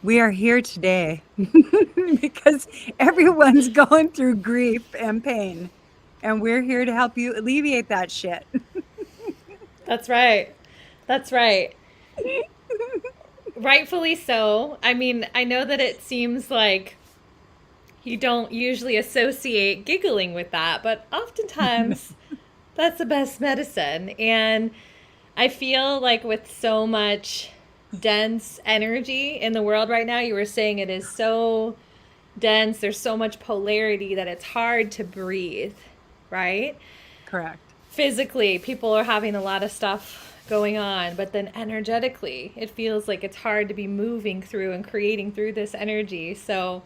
We are here today because everyone's going through grief and pain, and we're here to help you alleviate that shit. That's right. That's right. Rightfully so. I mean, I know that it seems like you don't usually associate giggling with that, but oftentimes that's the best medicine. And I feel like with so much dense energy in the world right now, you were saying it is so dense, there's so much polarity that it's hard to breathe, right? Correct. Physically, people are having a lot of stuff going on, but then energetically, it feels like it's hard to be moving through and creating through this energy. So,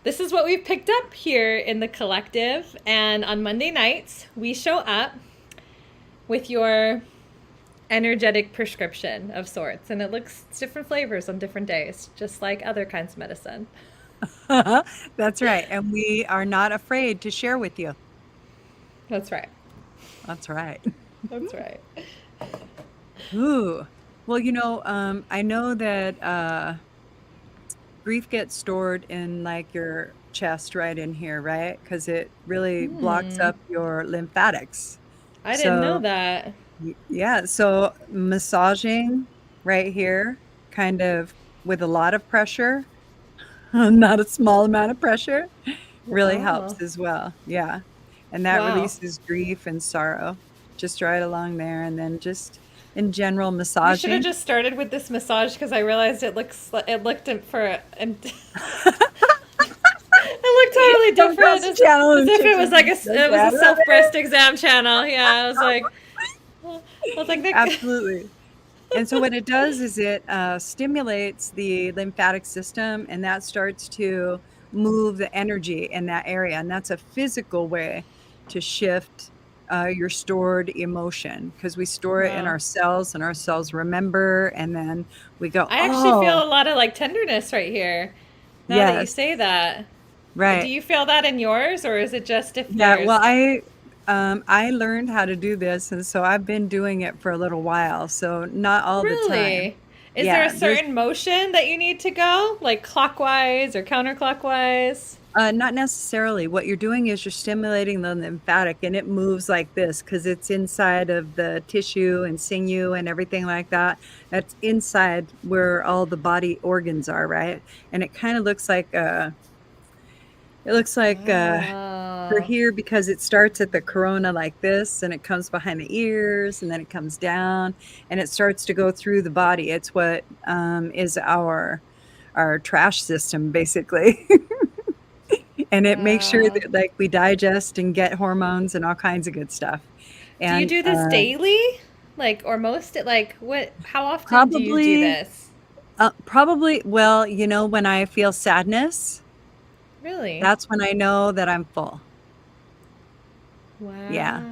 this is what we've picked up here in the collective. And on Monday nights, we show up with your energetic prescription of sorts. And it looks different flavors on different days, just like other kinds of medicine. That's right. And we are not afraid to share with you. That's right. That's right. That's right. Ooh. Well, I know that grief gets stored in like your chest right in here, right? Because it really blocks Hmm. up your lymphatics. I didn't know So, that. yeah, so massaging right here, kind of with a lot of pressure, not a small amount of pressure, really helps Oh, as well. Yeah. And that wow. releases grief and sorrow just right along there. And then just in general, We should have massaging. just started with this massage because I realized it looked it looked totally Come across different the channel as and if it was like chicken like it was a that. self breast exam channel. Yeah, I was like Nick. Absolutely. And so what it does is it stimulates the lymphatic system, and that starts to move the energy in that area. And that's a physical way to shift your stored emotion because we store it in Wow. our cells, and our cells remember. And then we go, I actually feel oh, a lot of like tenderness right here. Now that you yes, say that, do right. you feel that in yours, or is it just if Yeah. Well, there's I learned how to do this, and so I've been doing it for a little while. So not all the time. really? Is there a Yeah, there's certain motion that you need to go, like clockwise or counterclockwise? Not necessarily. What you're doing is you're stimulating the lymphatic, and it moves like this because it's inside of the tissue and sinew and everything like that. That's inside where all the body organs are, right? And it kind of looks like it looks like for Wow. here because it starts at the corona like this, and it comes behind the ears, and then it comes down, and it starts to go through the body. It's what is our trash system, basically. And it makes sure Wow. that like we digest and get hormones and all kinds of good stuff. Do you And do this daily? Like, or most, like, what, how often do you do probably this? probably well, when I feel sadness, Really? that's when I know that I'm full. Yeah.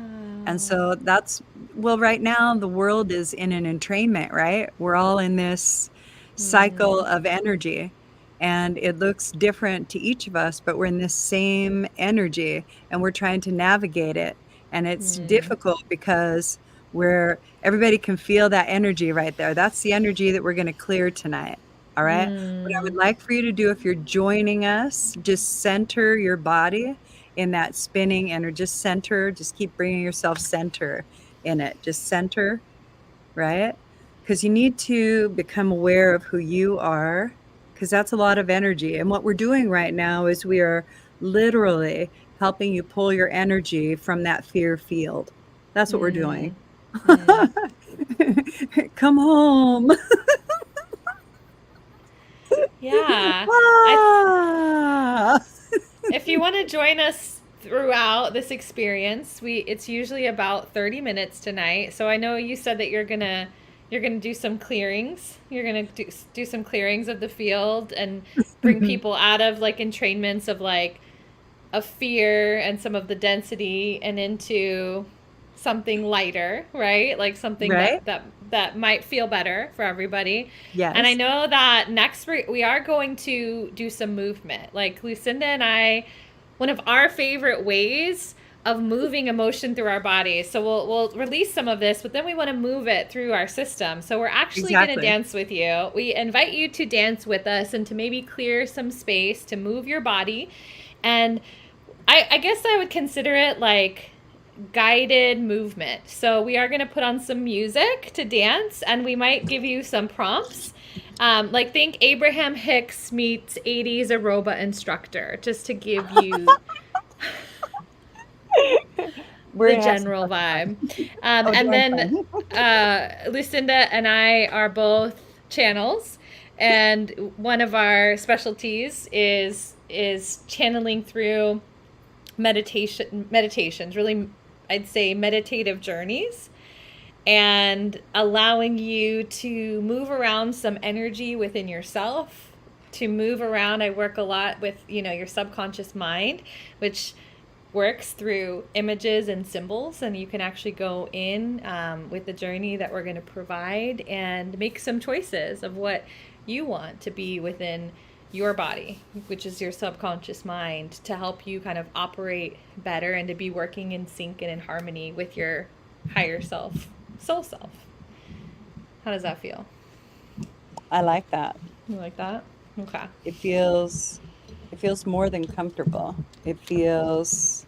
And Wow. so that's well, right now the world is in an entrainment, right? We're all in this cycle Hmm. of energy, and it looks different to each of us, but we're in this same energy, and we're trying to navigate it. And it's Hmm. difficult because everybody can feel that energy right there. That's the energy that we're going to clear tonight. All right. What I would Hmm. like for you to do, if you're joining us, just center your body in that spinning and or just center, just keep bringing yourself center in it. Just center, right? Because you need to become aware of who you are, because that's a lot of energy. And what we're doing right now is we are literally helping you pull your energy from that fear field. That's what we're Hmm. doing. Hmm. Come home. Yeah. I Ah! If you want to join us throughout this experience, we it's usually about 30 minutes tonight. So I know you said that you're gonna do some clearings. You're gonna do some clearings of the field and bring people out of like entrainments of like of fear and some of the density and into something lighter, right? Like something Right? that might feel better for everybody. And I Yes. know that next week we are going to do some movement. Like Lucinda and I, one of our favorite ways of moving emotion through our bodies. So we'll release some of this, but then we want to move it through our system. So we're actually going to Exactly. dance with you. We invite you to dance with us and to maybe clear some space to move your body. And I guess I would consider it like guided movement. So we are going to put on some music to dance, and we might give you some prompts. Like think Abraham Hicks meets 80s aeroba instructor, just to give you We're the gonna have some general fun. vibe. Oh, And darn then fun. Lucinda and I are both channels, and one of our specialties is channeling through meditations, really I'd say meditative journeys, and allowing you to move around some energy within yourself, to move around. I work a lot with, your subconscious mind, which works through images and symbols, and you can actually go in with the journey that we're going to provide and make some choices of what you want to be within your body, which is your subconscious mind, to help you kind of operate better and to be working in sync and in harmony with your higher self, soul self. How does that feel? I like that. You like that? Okay. It feels it feels more than comfortable. It feels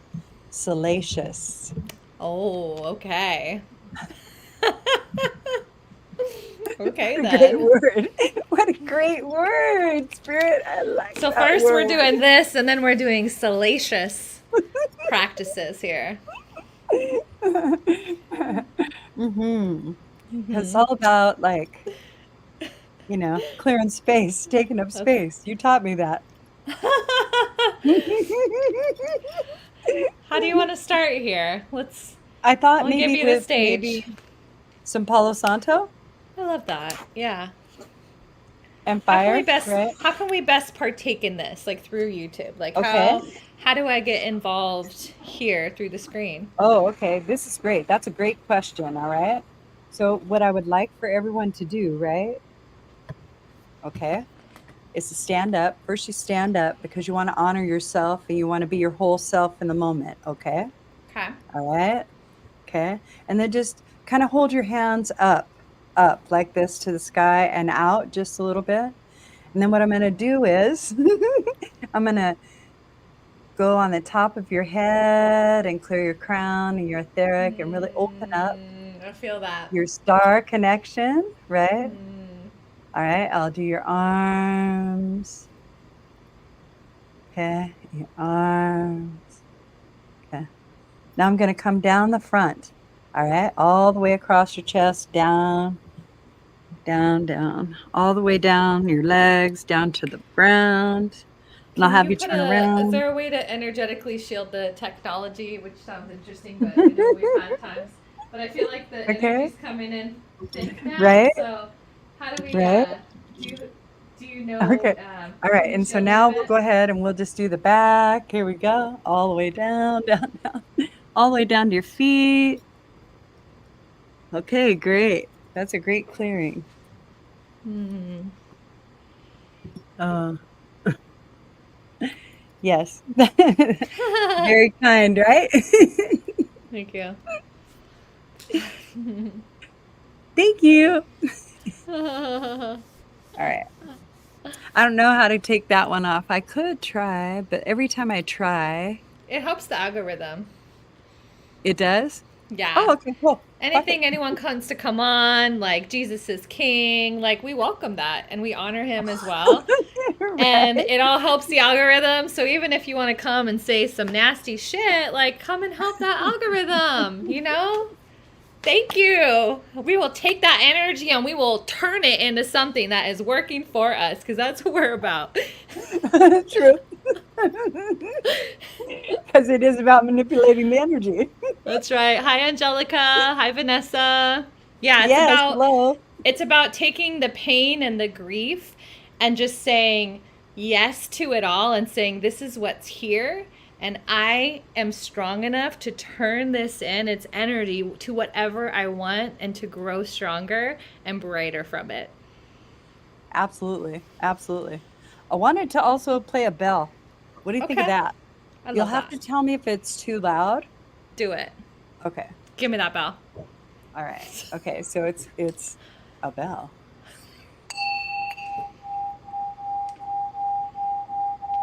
salacious. Oh, okay. Okay, What a great then. word. What a great word, Spirit. I like So that first we're word. doing this, and then we're doing salacious practices here. Mm-hmm. It's Mm-hmm. all about like, clearing space, taking up Okay. space. You taught me that. How do you want to start here? Let's. I thought I'll give maybe you the with stage. maybe some Palo Santo I love that. Yeah. and How can we fire, best right? how can we best partake in this, like through YouTube? Like Okay. how do I get involved here through the screen? Oh, okay. This is great. That's a great question. All right. So, what I would like for everyone to do, right? Okay, is to stand up. First, you stand up because you want to honor yourself and you want to be your whole self in the moment. Okay. Okay. All right. Okay. And then just kind of hold your hands up like this to the sky and out just a little bit. And then what I'm going to do is I'm going to go on the top of your head and clear your crown and your etheric and really open up I feel that. your star connection, right? Mm. All right. I'll do your arms. Okay. Your arms. Okay. Now I'm going to come down the front. All right. All the way across your chest, down, down, down, all the way down your legs, down to the ground. And I'll Can have you you put turn a? Is around. there a way to energetically shield the technology, which sounds interesting, but I know we've had times. But I feel like the Okay. energy's coming in thick now. Right. So how do we? Right. Do you do you know? Okay. All right. Can you And so shield it a now we'll bit? go ahead and we'll just do the back. Here we go. All the way down, down, down, all the way down to your feet. Okay. Great. That's a great clearing. Hmm. Uh, yes. Very kind, right? Thank you. Thank you. All right. I don't know how to take that one off. I could try, but every time I try, It helps the algorithm. it does. Yeah. Oh, okay, cool. Fuck it. Anything anyone comes to come on, like Jesus is King, like we welcome that and we honor him as well. And Right. it all helps the algorithm. So even if you want to come and say some nasty shit, like come and help that algorithm. Thank you. We will take that energy and we will turn it into something that is working for us because that's what we're about. True. Because it is about manipulating the energy. That's right. Hi Angelica. Hi Vanessa. Yeah, it's Yes, about hello. it's about taking the pain and the grief and just saying yes to it all and saying this is what's here and I am strong enough to turn this in its energy to whatever I want and to grow stronger and brighter from it. Absolutely. Absolutely. I wanted to also play a bell. What do you think of Okay. that? I You'll love have that. to tell me if it's too loud. Do it. Okay. Give me that bell. All right. Okay. So it's a bell.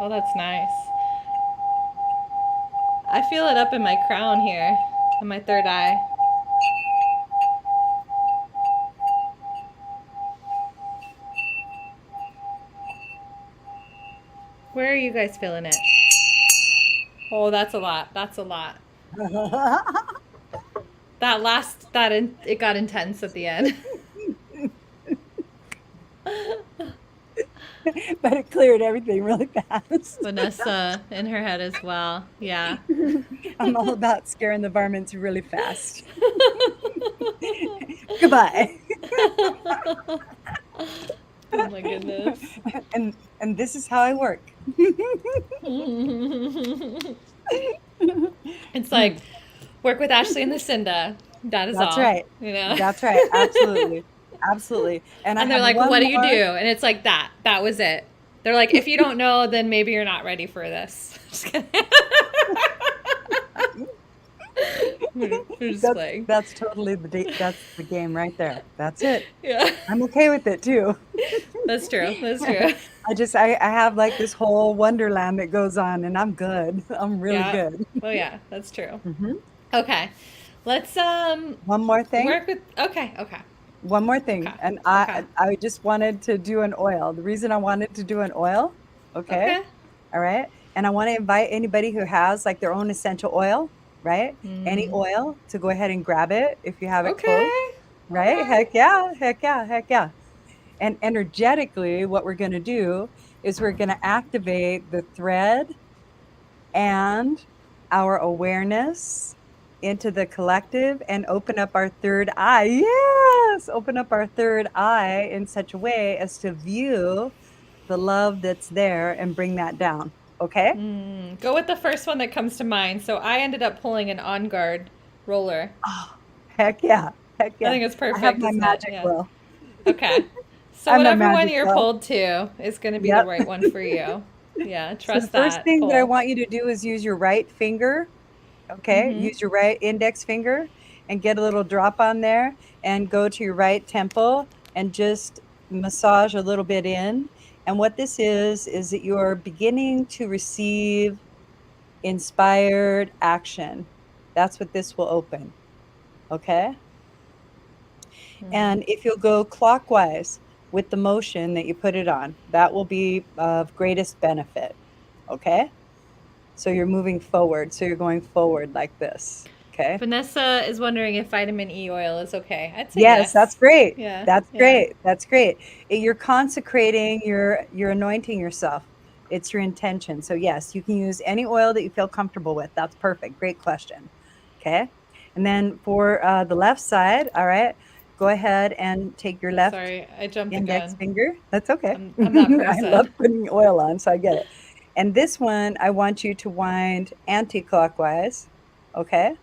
Oh, that's nice. I feel it up in my crown here, in my third eye. Where are you guys feeling it? Oh, that's a lot. That's a lot. That last, it got intense at the end. But it cleared everything really fast. Vanessa in her head as well. Yeah. I'm all about scaring the varmints really fast. Goodbye. Oh my goodness. And this is how I work. It's like work with Ashley and Lucinda. That is That's all, right. you know. That's right. Absolutely. Absolutely. And I And they're have like, one "What do you do?" more. And it's like that. That was it. They're like, "If you don't know, then maybe you're not ready for this." Just kidding. We're just playing. That's totally that's the game right there. That's it. Yeah, I'm okay with it too. that's true. That's true. I have like this whole wonderland that goes on and I'm good. I'm really Yeah. good. Oh yeah, that's true. Hmm. Okay. Let's One more thing. work with okay, okay. One more Okay. thing. And Okay. I just wanted to do an oil. The reason I wanted to do an oil, okay? Okay. All right. And I want to invite anybody who has like their own essential oil, right? Any Mm. oil to go ahead and grab it if you have it close, Okay. right? Okay. Heck yeah, heck yeah, heck yeah. And energetically, what we're going to do is we're going to activate the thread and our awareness into the collective and open up our third eye. Yes, open up our third eye in such a way as to view the love that's there and bring that down. Okay? Go with the first one that comes to mind. So I ended up pulling an on guard roller. Oh, heck yeah. Heck I yeah. think it's I have perfect, my isn't it? magic Yeah. well. Okay. I So have my whatever one magic you're well. pulled to is going to be the Yep. right one for you. Yeah, So the trust first that thing that I pull. want you to do is use your right finger. Okay, Mm-hmm. use your right index finger and get a little drop on there and go to your right temple and just massage a little bit in. And what this is that you're beginning to receive inspired action. That's what this will open. Okay. Mm. And if you'll go clockwise with the motion that you put it on, that will be of greatest benefit. Okay. So you're moving forward. So you're going forward like this. Okay. Vanessa is wondering if vitamin E oil is okay. I'd say Yes, that's yes. great. Yeah, That's yeah. great. That's great. You're consecrating, you're anointing yourself. It's your intention. So yes, you can use any oil that you feel comfortable with. That's perfect. Great question. Okay. And then for the left side, all right, go ahead and take your left Sorry, I jumped the index gun. finger. That's okay. I'm that I love person. putting oil on, so I get it. And this one, I want you to wind anti-clockwise. Okay.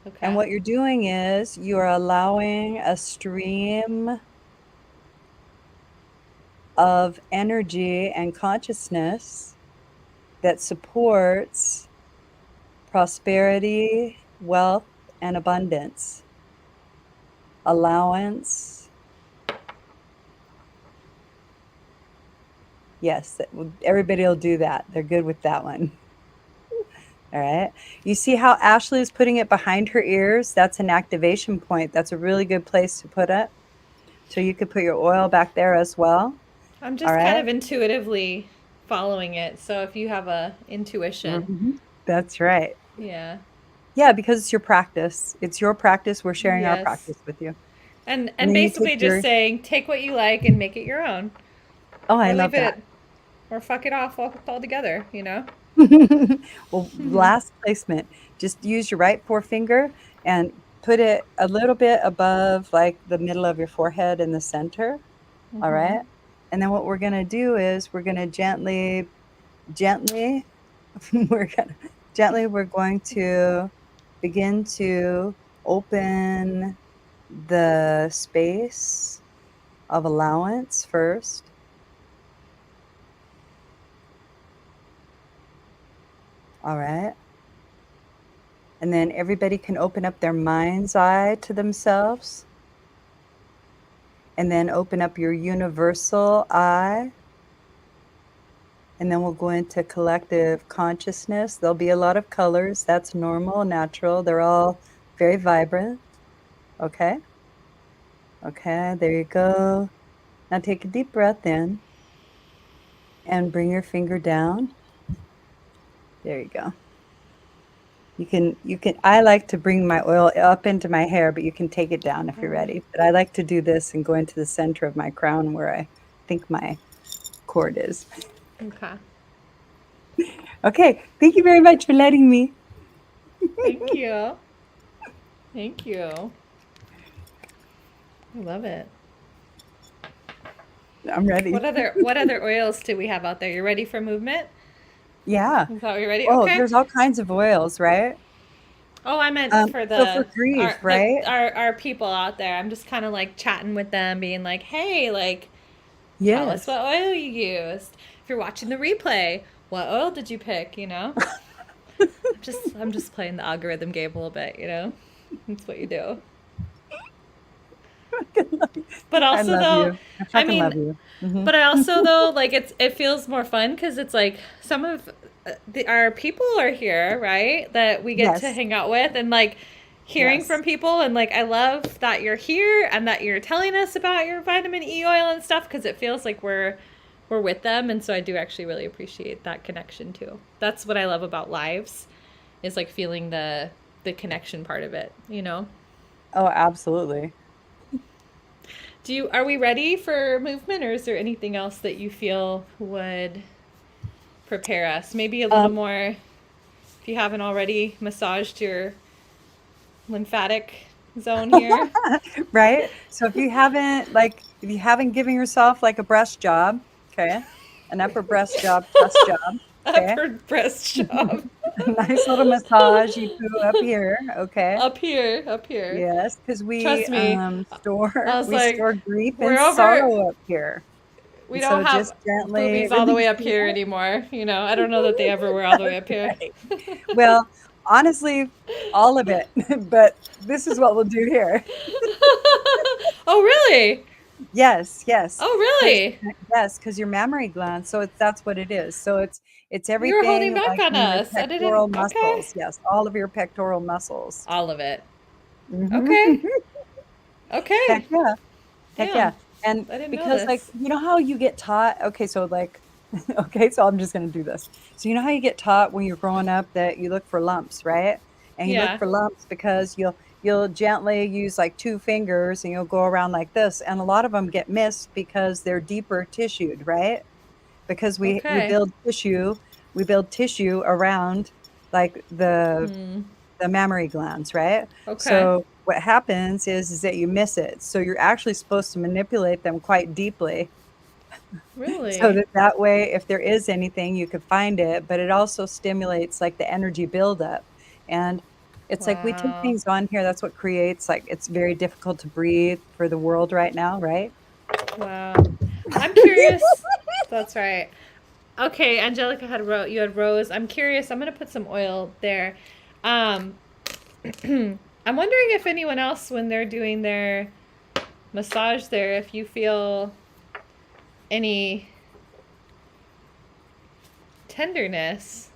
And Okay. what you're doing is you're allowing a stream of energy and consciousness that supports prosperity, wealth, and abundance. Allowance. Yes, everybody will do that. They're good with that one. All right. You see how Ashley is putting it behind her ears? That's an activation point. That's a really good place to put it. So you could put your oil back there as well. I'm All just kind right. of intuitively following it. So if you have a intuition, Mhm. That's right. yeah. Yeah, because it's your practice. It's your practice. We're sharing our Yes. practice with you. And And then you take basically just your, saying take what you like and make it your own oh, I or leave love that. it or fuck it off altogether, you know? Well, last placement, just use your right forefinger and put it a little bit above like the middle of your forehead in the center. All Mhm. right. And then what we're going to do is we're going to gently, we're going to begin to open the space of allowance first. All right. And then everybody can open up their mind's eye to themselves. And then open up your universal eye. And then we'll go into collective consciousness. There'll be a lot of colors. That's normal, natural. They're all very vibrant. Okay. Okay, there you go. Now take a deep breath in and bring your finger down. There you go. I like to bring my oil up into my hair, but you can take it down if you're ready. But I like to do this and go into the center of my crown where I think my cord is. Okay. Okay, thank you very much for letting me. Thank you. Thank you. I love it. I'm ready. What other oils do we have out there? You ready for movement? Yeah. Is that what you're ready? Oh, Okay. there's all kinds of oils, right? Oh, I meant for So for the grief, right? our people out there. I'm just kind of like chatting with them, being like, "Hey, like, tell us Yes. what oil you used. If you're watching the replay, what oil did you pick? You know." I'm just playing the algorithm game a little bit. You know, that's what you do. But I also love though, you. I I fucking love mean, you. Hmm. but I also though like it feels more fun because it's like some of our people are here, right? That we get to Yes. hang out with and like hearing Yes. from people and like I love that you're here and that you're telling us about your vitamin E oil and stuff because it feels like we're with them and so I do actually really appreciate that connection too. That's what I love about lives is like feeling the connection part of it, you know? Oh, absolutely. Are we ready for movement or is there anything else that you feel would prepare us? Maybe a little Um, more if you haven't already massaged your lymphatic zone here. right? So if you haven't given yourself like a breast job, okay, an upper breast job, chest job, okay, Upper breast job. a nice little massage you do up here, okay. Up here, up here. Yes, because Trust me. I was we like, store grief we're and over. sorrow up here. We And don't so have just gently boobies all the way release up here it. anymore. You know, I don't know that they ever were all the way up here. Right. Well, honestly, all of it, but this is what we'll do here. Oh, really? Yes, yes, Oh, because really? yes, because your mammary gland. So that's what it is. So it's You were holding everything back like on in your us. I didn't. pectoral Okay. muscles. Yes, all of your pectoral muscles. All of it. Hmm. Okay. Heck Okay. yeah, heck yeah. Damn. And I didn't know because like this. you know how you get taught. Okay, so like, okay, so I'm just gonna do this. So you know how you get taught when you're growing up that you look for lumps, right? And you look Yeah. for lumps because you'll gently use like two fingers and you'll go around like this, and a lot of them get missed because they're deeper tissued, right? Because Okay. we build tissue around like Hmm. the mammary glands, right? Okay. So what happens is that you miss it. So you're actually supposed to manipulate them quite deeply so Really? that way if there is anything you could find it, but it also stimulates like the energy buildup. And it's like we take Wow. things on here, that's what creates like it's very difficult to breathe for the world right now, right? Wow. I'm curious. That's right. Okay, Angelica you had rose. I'm curious. I'm gonna put some oil there. Um, I'm wondering if anyone else, when they're doing their massage there, if you feel any tenderness.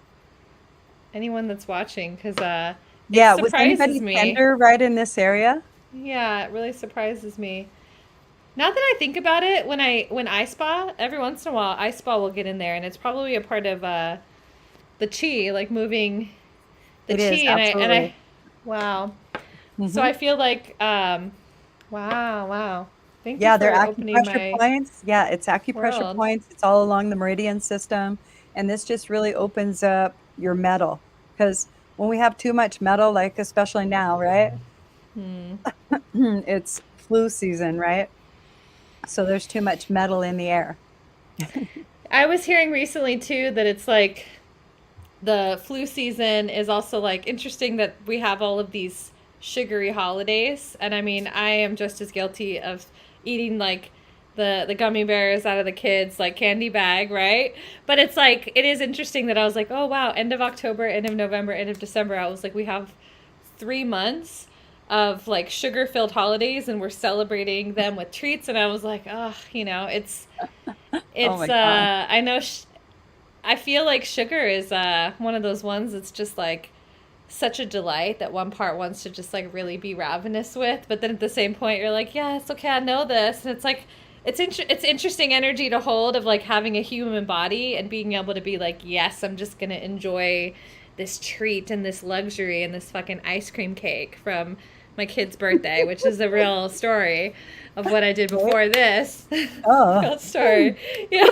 Anyone that's watching, because it Yeah, was surprises anybody me. tender right in this area? Yeah, it really surprises me. Now that I think about it, when I spa, every once in a while, I spa will get in there, and it's probably a part of the chi, like moving the It is, chi, absolutely. wow. So I Hmm. feel like, wow, wow. Thank you Yeah, they're for opening acupressure my points. Yeah, it's acupressure world. points. It's all along the meridian system. And this just really opens up your metal. Because when we have too much metal, like especially now, right? Hmm. It's flu season, right? So there's too much metal in the air. I was hearing recently too that it's like the flu season is also like interesting that we have all of these sugary holidays and I mean I am just as guilty of eating like the gummy bears out of the kids like candy bag, right? But it's like it is interesting that I was like, oh wow, end of October, end of November, end of December, I was like we have 3 months of like sugar-filled holidays, and we're celebrating them with treats. And I was like, oh, Oh my God. I know, I feel like sugar is one of those ones that's just like such a delight that one part wants to just like really be ravenous with, but then at the same point you're like, yeah, it's okay, I know this. And it's like it's interesting energy to hold of like having a human body and being able to be like, yes, I'm just gonna enjoy this treat and this luxury and this fucking ice cream cake from my kid's birthday, which is a real story of what I did before this. Oh. Real story. Yeah.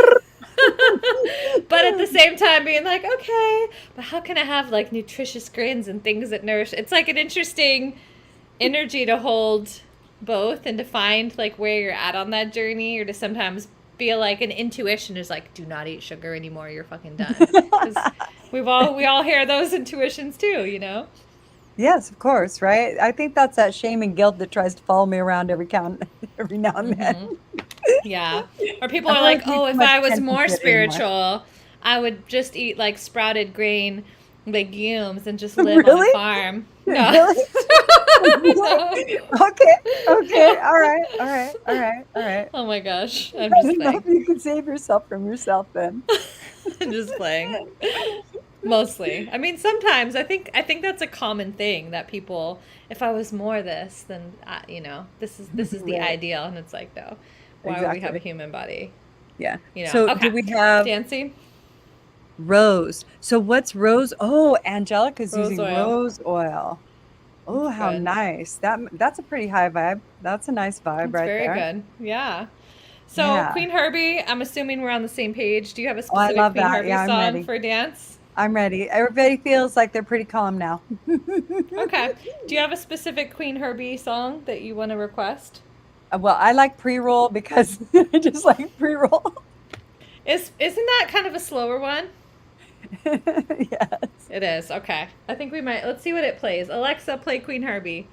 But at the same time being like, okay, but how can I have like nutritious grains and things that nourish? It's like an interesting energy to hold both and to find like where you're at on that journey, or to sometimes feel like an intuition is like, do not eat sugar anymore, you're fucking done. 'Cause we all hear those intuitions too. Yes, of course, right? I think that's that shame and guilt that tries to follow me around every now and then. Yeah. Or people I are don't like, wanna pay oh, too if much I was attention more to it anymore. spiritual, I would just eat like sprouted grain legumes and just live on a Really? farm. No. Really? No. Okay, okay, all right, all right, all right, all right. Oh my gosh. I'm I just don't know if playing. you can save yourself from yourself then. I'm just playing. Mostly. I mean, sometimes I think that's a common thing that people, if I was more this, then this is the Right, ideal, and it's like, no. Why would we have a exactly. human body? Yeah. So Okay. do we have Dancing, rose? So what's rose? Oh, Angelica's rose using oil. rose oil. Oh, It's how good. nice. That's a pretty high vibe. That's a nice vibe It's right very there. good. Yeah. So, Yeah. Queen Herbie, I'm assuming we're on the same page. Do you have a Oh, I specific love Queen that. Herbie Yeah, I'm song ready. for dance? I'm ready. Everybody feels like they're pretty calm now. Okay. Do you have a specific Queen Herbie song that you want to request? Well, I like pre-roll because I just like pre-roll. Isn't that kind of a slower one? Yes. It is. Okay. I think we might. Let's see what it plays. Alexa, play Queen Herbie.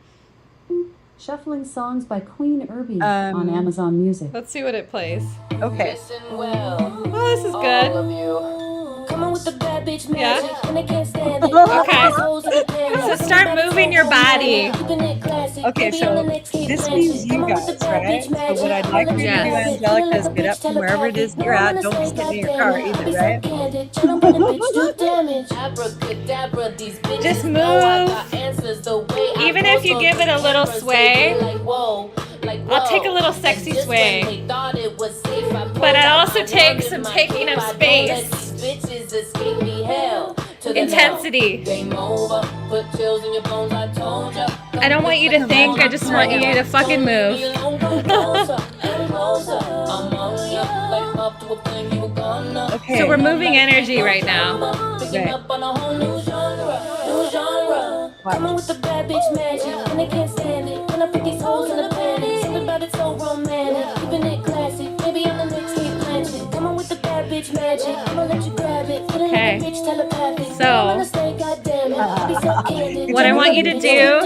Shuffling songs by Queen Herbie on Amazon Music. Let's see what it plays. Okay. Listen well, Oh, this is all good. of you. Coming with the bad bitch Yeah. magic, and they can't stand it. Okay. Hoes in the pants. So start moving your body. Keeping it classy. Okay, Maybe I'm the so next Kate this Blanchett. means you Coming with the guys, bad right? bitch So magic. what I'd I'ma like for let you to you do, have it. Angelica, Feeling is like a get bitch up from wherever it is telepathic. you're No, at. I'm Don't be gonna sitting in your stay car goddamn. I'll either, be so right? candid. Tryna put a bitch to damage. Abracadabra, these bitches Just know I move. got answers. The way I Even go if you so give it a little cameras, sway. they be like, whoa, like, I'll take a whoa. little And sexy just sway. when they thought it was safe, I pulled But it out also my takes gun some in my taking cape. of I don't let space. these bitches escape me. Hell to the Intensity. no. Game over. Put chills in your bones, I told ya. I don't want you to think, I just want you to fucking move. Okay. So we're moving energy right now. Picking up on a whole new genre, new genre. Coming with the bad bitch magic, and they can't stand it. When I put these hoes in the panties, something about it so romantic, keeping it classy. Maybe I'm the next Kate Blanchett. Coming with the bad bitch magic, I'ma let you grab it. Feeling Okay. like a bitch telepathic. So, I'm gonna stay goddamn it. I'll be so candid. what I want you to do,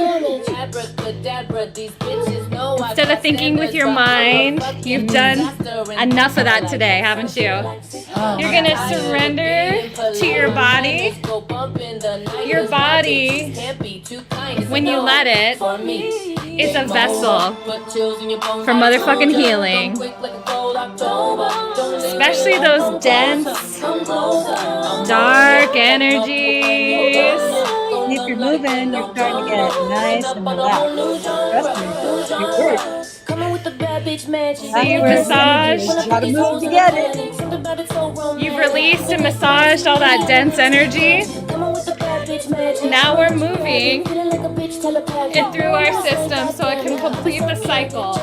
Abracadabra, these bitches know I instead of got thinking with your standards. mind, you've done enough of that today, haven't you? You're gonna surrender to your body. Your body, when you let it, is a vessel for motherfucking healing. Especially those dense, dark energies. If you're moving, you're starting to get nice and relaxed. Trust me, it works. So you've massaged, You gotta move to get it. you've released and massaged all that dense energy. Now we're moving it through our system so it can complete the cycle.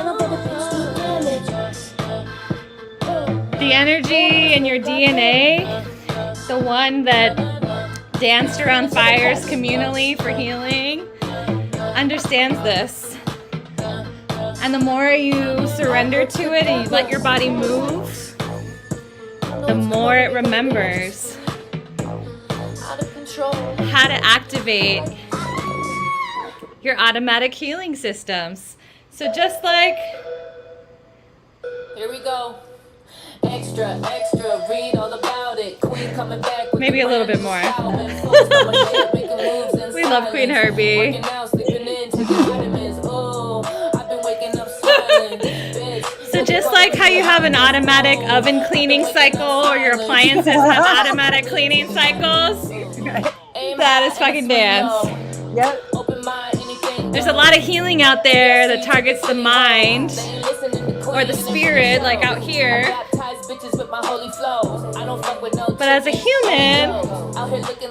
The energy in your DNA, the one that danced around fires communally for healing, understands this. And the more you surrender to it and you let your body move, the more it remembers how to activate your automatic healing systems. So just like Here we go. Extra, extra, read all about it. Queen coming back with maybe a little bit more. the We love Queen Herbie. So just like how you have an automatic oven cleaning cycle or your appliances have automatic cleaning cycles, that is fucking dance. Yep. There's a lot of healing out there that targets the mind or the spirit, like out here. But as a human,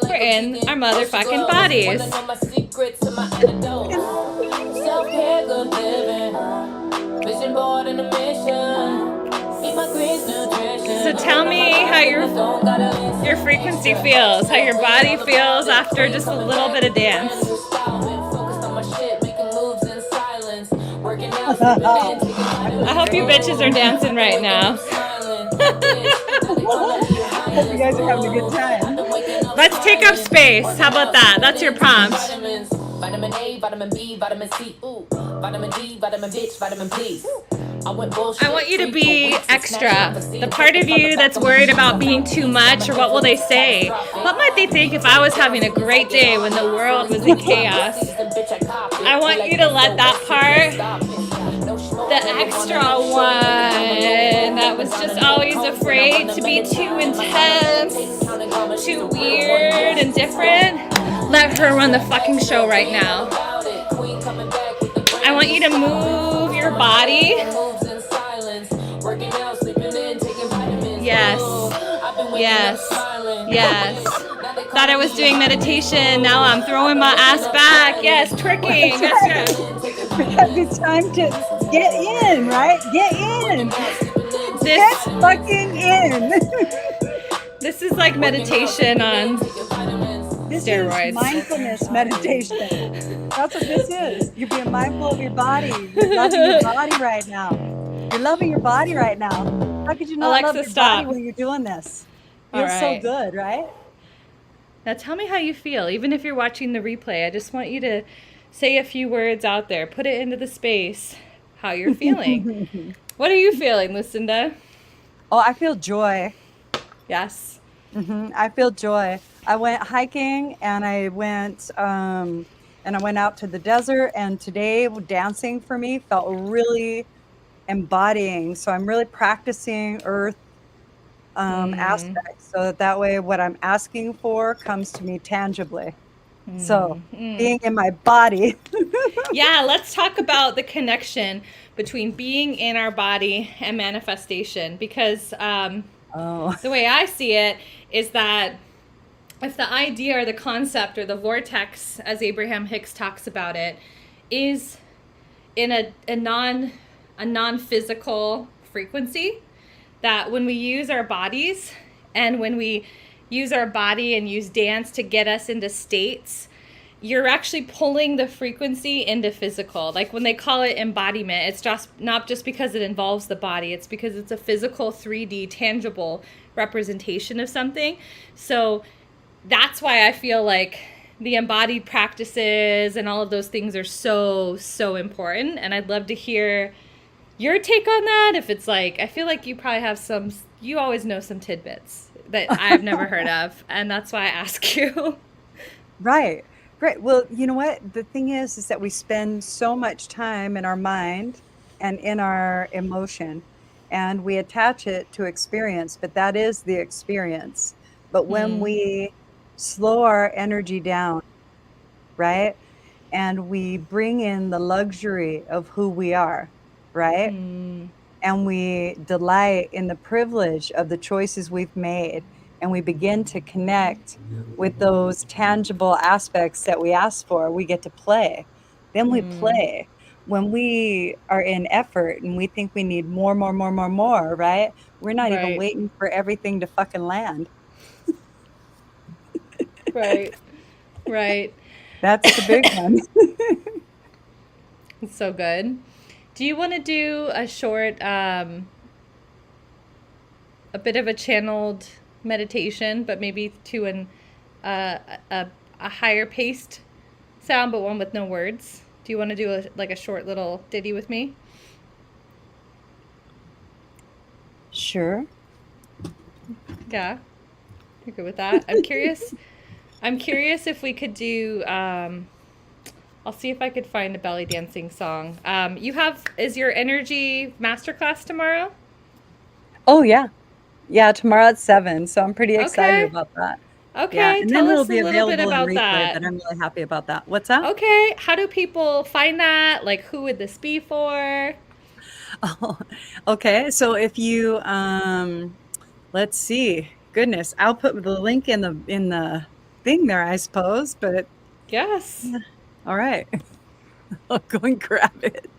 we're in our motherfucking bodies. So tell me how your frequency feels, how your body feels after just a little bit of dance. I hope you bitches are dancing right now. Hope you guys are having a good time. Let's take up space. How about that? That's your prompt. Vitamin A, vitamin B, vitamin C, ooh, vitamin D, vitamin bitch, vitamin please. I want you to be extra. The part of you that's worried about being too much or what will they say? What might they think if I was having a great day when the world was in chaos? I want you to let that part, the extra one that was just always afraid to be too intense, too weird and different, let her run the fucking show right now. I want you to move your body. Yes. Yes. Yes. Thought I was doing meditation. Now I'm throwing my ass back. Yes, twerking. That's right. Because it's time to get in, right? Get in. Get fucking in. This is like meditation on steroids. Is mindfulness meditation. That's what this is. You're being mindful of your body. You're loving your body right now. You're loving your body right now. How could you not Alexa, love your stop. body when you're doing this? All Feels right. so good, right? Now tell me how you feel. Even if you're watching the replay, I just want you to say a few words out there. Put it into the space. How you're feeling. What are you feeling, Lucinda? Oh, I feel joy. Yes. I feel joy. I went hiking and I went out to the desert, and today dancing for me felt really embodying. So I'm really practicing earth aspects so that way what I'm asking for comes to me tangibly. So being in my body. Yeah, let's talk about the connection between being in our body and manifestation, because the way I see it is that if the idea or the concept or the vortex, as Abraham Hicks talks about it, is in a non-physical frequency, that when we use our bodies and when we use our body and use dance to get us into states, you're actually pulling the frequency into physical. Like when they call it embodiment, it's just not just because it involves the body, it's because it's a physical 3D tangible representation of something. So that's why I feel like the embodied practices and all of those things are so important. And I'd love to hear your take on that. If it's like, I feel like you probably have you always know some tidbits that I've never heard of. And that's why I ask you. Right. Great. Well, you know what? The thing is that we spend so much time in our mind and in our emotion, and we attach it to experience, but that is the experience. But when we slow our energy down, right? And we bring in the luxury of who we are, right? And we delight in the privilege of the choices we've made, and we begin to connect with those tangible aspects that we asked for, we get to play. Then we play. When we are in effort and we think we need more, right? We're not even waiting for everything to fucking land. Right. That's the big one. It's so good. Do you want to do a short, a bit of a channeled meditation, but maybe to a higher paced sound, but one with no words? Do you want to do a short little ditty with me? Sure. Yeah, you're good with that. I'm curious if we could do. I'll see if I could find a belly dancing song. Is your energy masterclass tomorrow? Oh, yeah. Yeah, tomorrow at 7, so I'm pretty excited Okay. about that. Okay, Yeah, and tell then it'll us a be little bit available in about replay, that. but I'm really happy about that. What's that? Okay, how do people find that? Like, who would this be for? Oh, okay. So if you let's see. Goodness, I'll put the link in the thing there, I suppose, but Yes. all right. I'll go and grab it.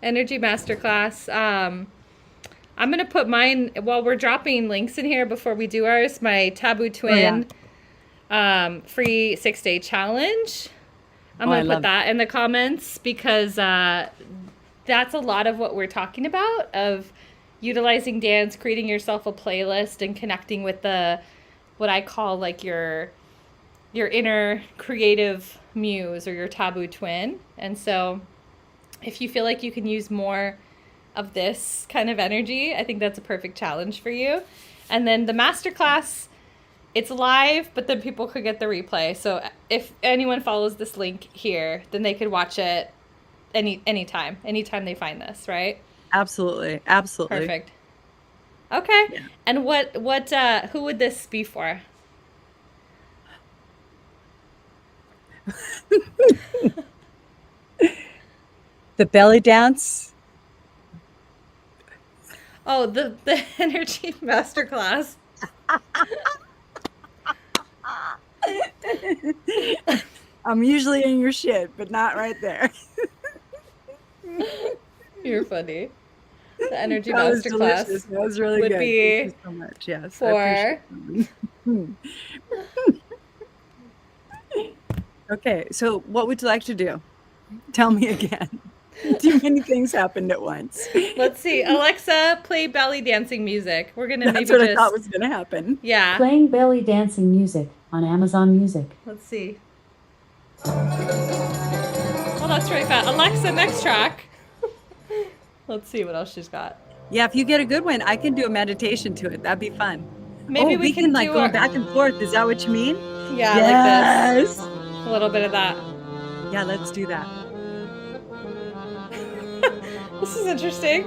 Energy masterclass. I'm gonna put mine while we're dropping links in here before we do ours. My Taboo Twin free 6-day challenge. I'm Oh, I gonna put love that in the comments because that's a lot of what we're talking about of utilizing dance, creating yourself a playlist, and connecting with what I call like your inner creative muse or your taboo twin. And so if you feel like you can use more of this kind of energy, I think that's a perfect challenge for you. And then the masterclass, it's live, but then people could get the replay. So if anyone follows this link here, then they could watch it anytime they find this, right? Absolutely. Perfect. Okay. Yeah. And who would this be for? The belly dance. Oh, the energy masterclass. I'm usually in your shit, but not right there. You're funny. The energy That was masterclass delicious. That was really would good. be Thank you so much. Yes. for Okay, so what would you like to do? Tell me again. Too many things happened at once. Let's see. Alexa, play belly dancing music. We're gonna That's maybe what just I thought was going to happen. yeah. Playing belly dancing music on Amazon Music. Let's see. Oh, that's really fast. Alexa, next track. Let's see what else she's got. Yeah, if you get a good one, I can do a meditation to it. That'd be fun. Maybe oh, we can like do go our- back and forth. Is that what you mean? Yeah, Yes. like this. A little bit of that. Yeah, let's do that. This is interesting.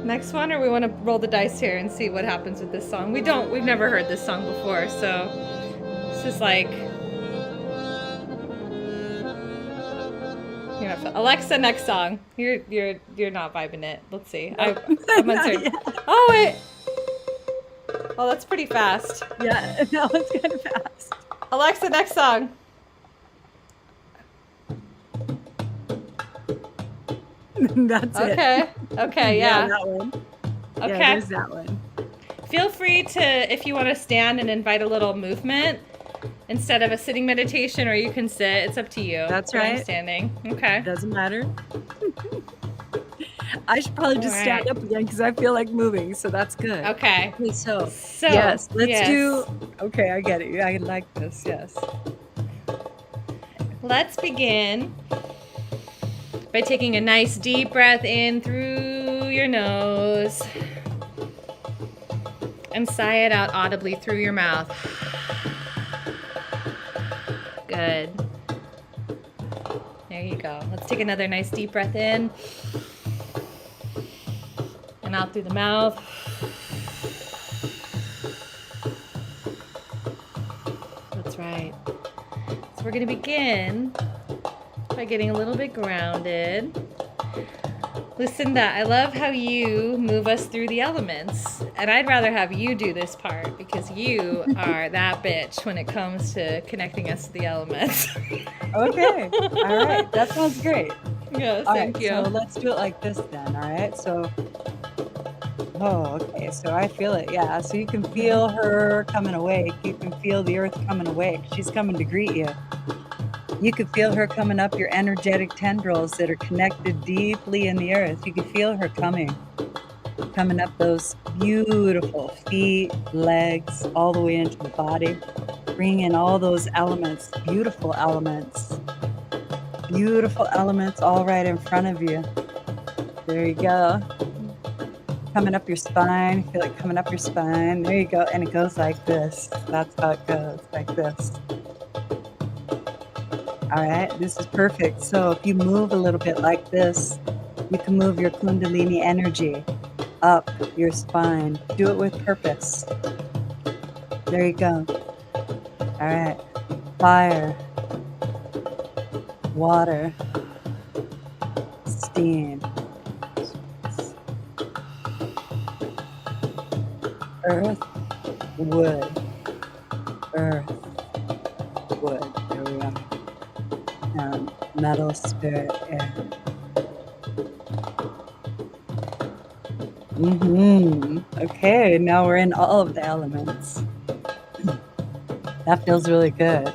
Next one, or we want to roll the dice here and see what happens with this song. We've never heard this song before, so this is like, Alexa, next song. You're not vibing it. Let's see. I'm uncertain. Yeah. Oh wait. Oh, that's pretty fast. Yeah, that was kind of fast. Alexa, next song. That's it. Okay, yeah. that one. Okay. Yeah, there's that one. Feel free to, if you want to stand and invite a little movement instead of a sitting meditation, or you can sit. It's up to you. That's But I'm right. standing. Okay. Doesn't matter. I should probably just All right. stand up again because I feel like moving, so that's good. Okay. Okay, so Yes, let's do. Okay, I get it. I like this. Yes. Let's begin by taking a nice deep breath in through your nose and sigh it out audibly through your mouth. Good. There you go. Let's take another nice deep breath in and out through the mouth. That's right. So we're going to begin by getting a little bit grounded. Lucinda, I love how you move us through the elements, and I'd rather have you do this part because you are that bitch when it comes to connecting us to the elements. Okay. All right. That sounds great. Yes, All thank right, you. so let's do it like this then. All right. So. Oh, okay. So I feel it. Yeah. So you can feel her coming awake. You can feel the earth coming awake. She's coming to greet you. You can feel her coming up your energetic tendrils that are connected deeply in the earth. You can feel her coming up those beautiful feet, legs, all the way into the body. Bring in all those elements, beautiful elements all right in front of you. There you go. coming up your spine. Feel it coming up your spine. There you go. And it goes like this. That's how it goes, like this. All right, this is perfect. So if you move a little bit like this, you can move your Kundalini energy up your spine. Do it with purpose. There you go. All right. Fire, water, steam, earth, wood, earth, wood. There we go. Metal, spirit, air. Okay, now we're in all of the elements. That feels really good.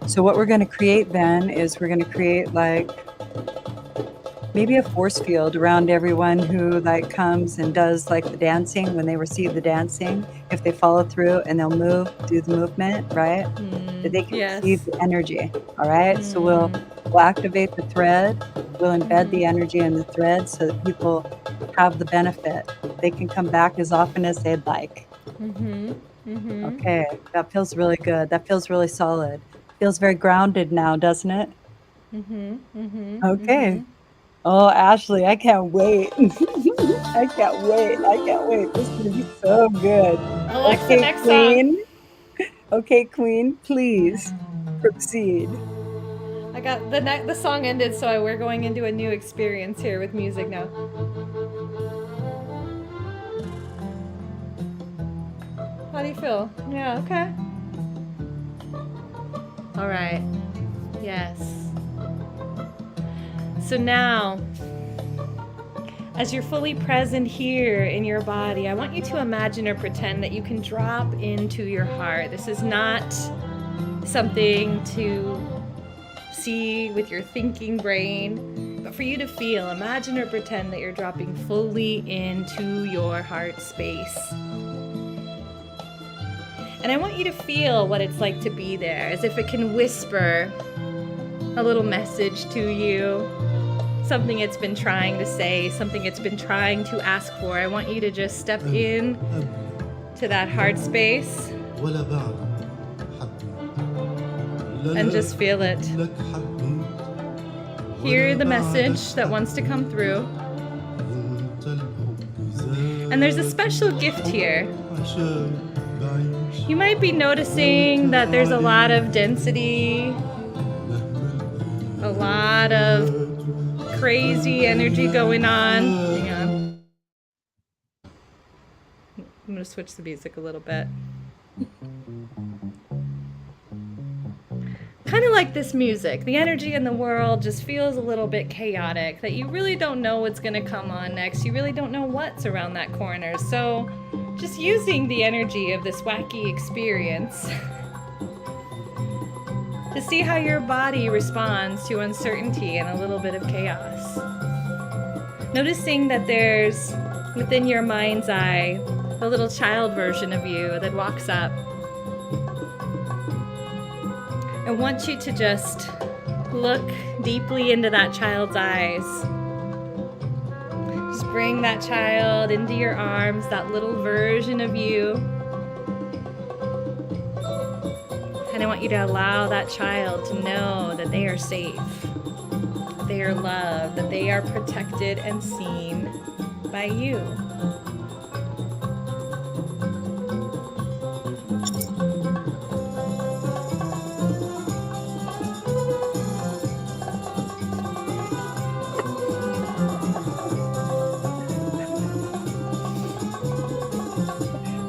So what we're going to create then is we're going to create like maybe a force field around everyone who like comes and does like the dancing when they receive the dancing. If they follow through and they'll move, do the movement, right? That they can receive the energy. All right. So we'll activate the thread. We'll embed the energy in the thread so that people have the benefit. They can come back as often as they'd like. Okay, that feels really good. That feels really solid. Feels very grounded now, doesn't it? Okay. Oh, Ashley, I can't wait. I can't wait. I can't wait. This is going to be so good. Alexa, okay, next Queen. Okay, Queen, please proceed. I got the song ended, so we're going into a new experience here with music now. How do you feel? Yeah, okay. All right. Yes. So now, as you're fully present here in your body, I want you to imagine or pretend that you can drop into your heart. This is not something to see with your thinking brain, but for you to feel. Imagine or pretend that you're dropping fully into your heart space. And I want you to feel what it's like to be there, as if it can whisper a little message to you, something it's been trying to say, something it's been trying to ask for. I want you to just step in to that heart space and just feel it. Hear the message that wants to come through. And there's a special gift here. You might be noticing that there's a lot of density, a lot of crazy energy going on. Hang on. I'm going to switch the music a little bit. Kind of like this music. The energy in the world just feels a little bit chaotic, that you really don't know what's going to come on next. You really don't know what's around that corner. So just using the energy of this wacky experience to see how your body responds to uncertainty and a little bit of chaos. Noticing that there's, within your mind's eye, a little child version of you that walks up. I want you to just look deeply into that child's eyes. Just bring that child into your arms, that little version of you. And I want you to allow that child to know that they are safe, that they are loved, that they are protected and seen by you.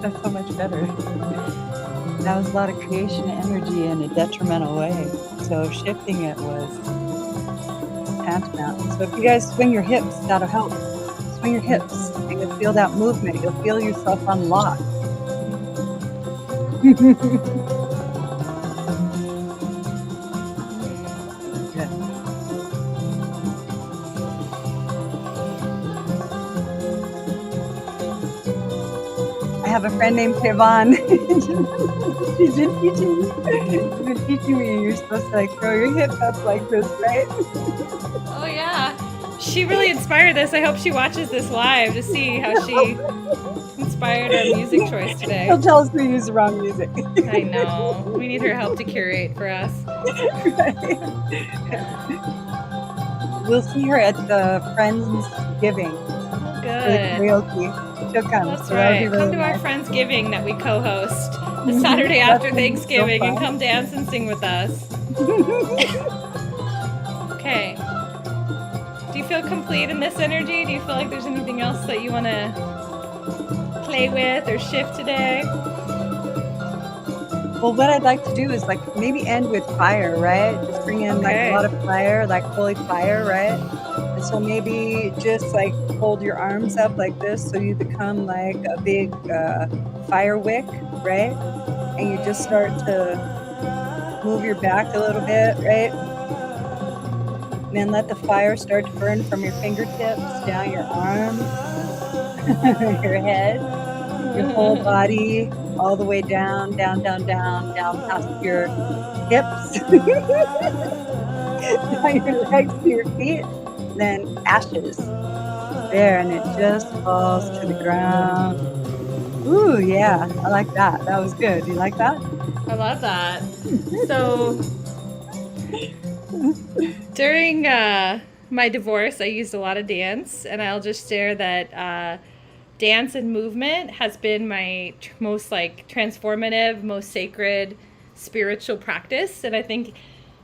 That's so much better. That was a lot of creation energy in a detrimental way. So shifting it was tantamount. So if you guys swing your hips, that'll help. Swing your hips and you'll feel that movement. You'll feel yourself unlock. I have a friend named Kevon. She's been teaching me. You're supposed to like throw your hips up like this, right? Oh yeah. She really inspired this. I hope she watches this live to see how she inspired our music choice today. She'll tell us we use the wrong music. I know. We need her help to curate for us. We'll see her at the Friendsgiving. Good. Karaoke. She'll come. That's so that'll right. be really Come to our nice. Friendsgiving that we co-host the Saturday That's after gonna be so Thanksgiving and fun. come dance and sing with us. Okay. Do you feel complete in this energy? Do you feel like there's anything else that you want to play with or shift today? Well, what I'd like to do is like maybe end with fire, right? Just bring in like Okay. a lot of fire, like holy fire, right? And so maybe just like hold your arms up like this so you become like a big fire wick, right? And you just start to move your back a little bit, right? And then let the fire start to burn from your fingertips down your arms, your head, your whole body, all the way down past your hips, down your legs to your feet, then ashes. There, and it just falls to the ground. Ooh, yeah, I like that. That was good. You like that? I love that. So during my divorce, I used a lot of dance, and I'll just share that dance and movement has been my most like transformative, most sacred spiritual practice. And I think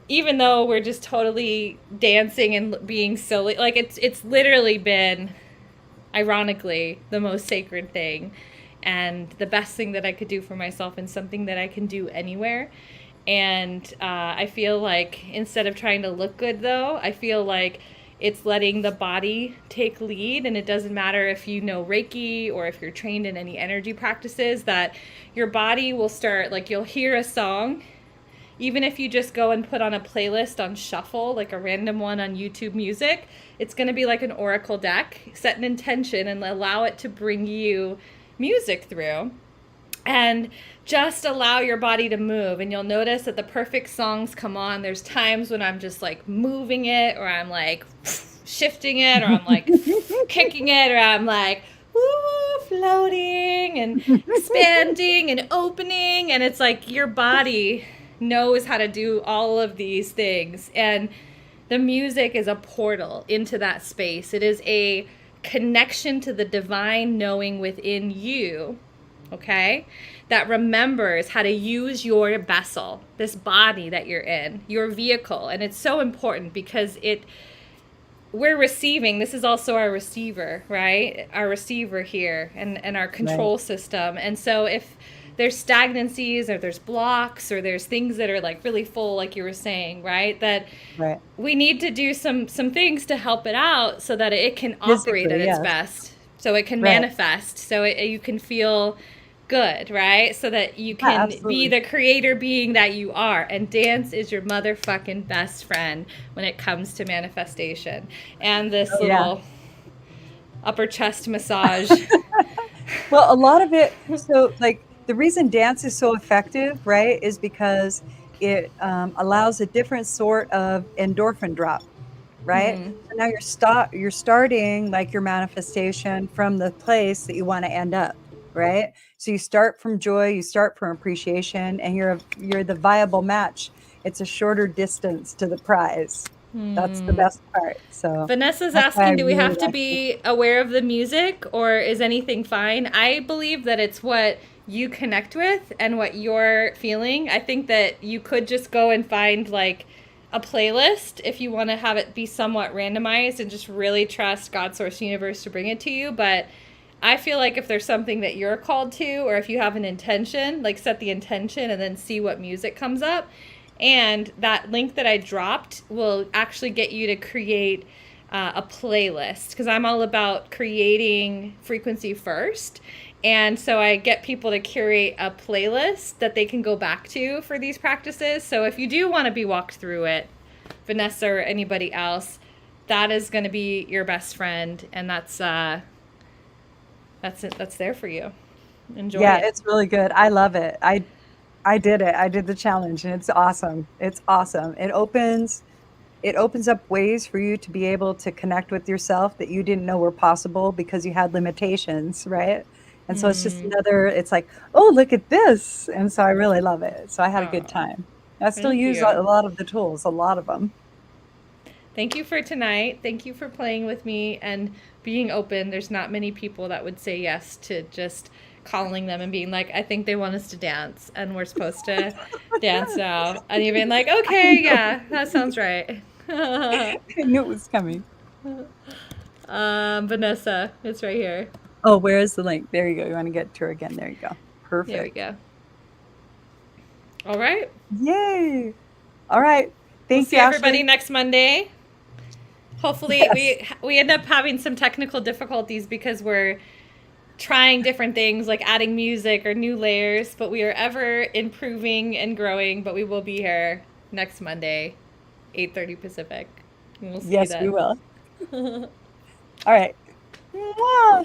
even though we're just totally dancing and being silly, like it's literally been, ironically, the most sacred thing and the best thing that I could do for myself, and something that I can do anywhere. And I feel like instead of trying to look good, though, I feel like it's letting the body take lead. And it doesn't matter if you know Reiki or if you're trained in any energy practices, that your body will start, like you'll hear a song, even if you just go and put on a playlist on shuffle, like a random one on YouTube Music, it's going to be like an oracle deck. Set an intention and allow it to bring you music through. And just allow your body to move, and you'll notice that the perfect songs come on. There's times when I'm just like moving it, or I'm like shifting it, or I'm like kicking it, or I'm like woo, floating and expanding and opening. And it's like your body knows how to do all of these things, and the music is a portal into that space. It is a connection to the divine knowing within you, okay, that remembers how to use your vessel, this body that you're in, your vehicle. And it's so important because we're receiving. This is also our receiver, right? Our receiver here, and our control system. And so if there's stagnancies, or there's blocks, or there's things that are like really full, like you were saying, right? That we need to do some things to help it out so that it can operate at its best, so it can manifest, so you can feel good, right? So that you can be the creator being that you are. And dance is your motherfucking best friend when it comes to manifestation. And this little upper chest massage. Well, a lot of it, so like the reason dance is so effective, right, is because it allows a different sort of endorphin drop, right? So now you're starting like your manifestation from the place that you want to end up, right? So you start from joy, you start from appreciation, and you're the viable match. It's a shorter distance to the prize. That's the best part. So Vanessa's asking, do we have to be aware of the music, or is anything fine? I believe that it's what you connect with and what you're feeling. I think that you could just go and find like a playlist if you want to have it be somewhat randomized, and just really trust God, Source, Universe to bring it to you. But I feel like if there's something that you're called to, or if you have an intention, like set the intention and then see what music comes up. And that link that I dropped will actually get you to create a playlist, because I'm all about creating frequency first. And so I get people to curate a playlist that they can go back to for these practices. So if you do want to be walked through it, Vanessa or anybody else, that is going to be your best friend. And that's it. That's there for you. Enjoy it. Yeah, it's really good. I love it. I did it. I did the challenge, and it's awesome. It's awesome. It opens it opens up ways for you to be able to connect with yourself that you didn't know were possible because you had limitations, right? And so it's just another, it's like, oh, look at this. And so I really love it. So I had a good Aw, time. I still thank use you. a lot of the tools, a lot of them. Thank you for tonight. Thank you for playing with me and being open. There's not many people that would say yes to just calling them and being like, I think they want us to dance and we're supposed to dance now. And you've been like, okay, yeah, that sounds right. I knew it was coming. Vanessa, it's right here. Oh, where is the link? There you go. You want to get to her again. There you go. Perfect. There we go. All right. Yay. All right. We'll Thank see you, everybody Ashley. next Monday. Hopefully, Yes. we end up having some technical difficulties because we're trying different things like adding music or new layers, but we are ever improving and growing. But we will be here next Monday, 8:30 Pacific. And we'll see you Yes, we then. will. All right. Mwah.